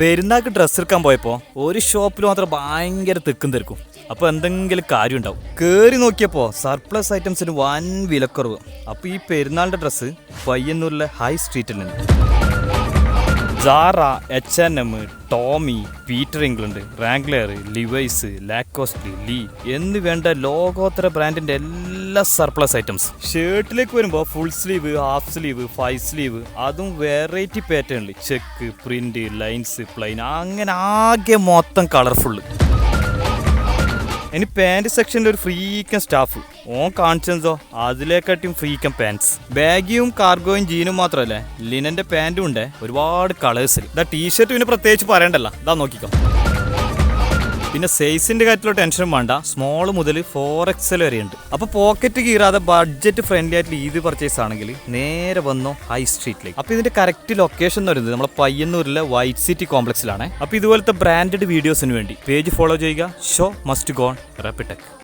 പെരുന്നാൾക്ക് ഡ്രസ്സ് എടുക്കാൻ പോയപ്പോൾ ഒരു ഷോപ്പിൽ മാത്രം ഭയങ്കര തിക്കും തിരക്കും. അപ്പോൾ എന്തെങ്കിലും കാര്യം ഉണ്ടാവും. കയറി നോക്കിയപ്പോൾ സർപ്ലസ് ഐറ്റംസിന് വൻ വിലക്കുറവ്. അപ്പോൾ ഈ പെരുന്നാളിൻ്റെ ഡ്രസ്സ് പയ്യന്നൂരിലെ ഹൈ സ്ട്രീറ്റിൽ നിന്ന് Zara, H&M, Tommy, Peter England, Wrangler, Levi's, Lacoste, Lee എന്ന് വേണ്ട ലോകോത്തര ബ്രാൻഡിന്റെ എല്ലാ സർപ്ലസ് ഐറ്റംസ്. ഷർട്ടിലേക്ക് വരുമ്പോൾ full sleeve, half sleeve, 5 sleeve, അതും വെറൈറ്റി പാറ്റേണിൽ ചെക്ക്, പ്രിന്റ്, ലൈൻസ്, പ്ലെയിൻ, അങ്ങനെ ആകെ മൊത്തം കളർഫുള്ള്. ഇനി പാൻറ് സെക്ഷനിൽ ഒരു ഫ്രീക്കൻ സ്റ്റാഫ് ഓൻ കാണിച്ചോ അതിലേക്കാട്ടും ഫ്രീക്കൻ പാൻസ്. ബാഗിയും കാർഗോയും ജീനും മാത്രമല്ലേ, ലിനന്റെ പാൻറ്റും ഉണ്ട് ഒരുപാട് കളേഴ്സിൽ. ഇതാ ടീഷർട്ട് പിന്നെ പ്രത്യേകിച്ച് പറയണ്ടല്ലോ, ഇതാ നോക്കിക്കോ. പിന്നെ സൈസിന്റെ കാര്യത്തിലോ ടെൻഷനും വേണ്ട, സ്മോൾ മുതൽ 4XL വരെ ഉണ്ട്. അപ്പൊ പോക്കറ്റ് കീറാതെ ബഡ്ജറ്റ് ഫ്രണ്ട്ലി ആയിട്ട് ഈദ് പർച്ചേസ് ആണെങ്കിൽ നേരെ വന്നോ ഹൈ സ്ട്രീറ്റിലേക്ക്. അപ്പൊ ഇതിന്റെ കറക്റ്റ് ലൊക്കേഷൻ എന്ന് പറയുന്നത് നമ്മുടെ പയ്യന്നൂരിലെ വൈറ്റ് സിറ്റി കോംപ്ലക്സിലാണ്. അപ്പൊ ഇതുപോലത്തെ ബ്രാൻഡഡ് വീഡിയോസിന് വേണ്ടി പേജ് ഫോളോ ചെയ്യുക. Show must go on റാപ്പിടെക്.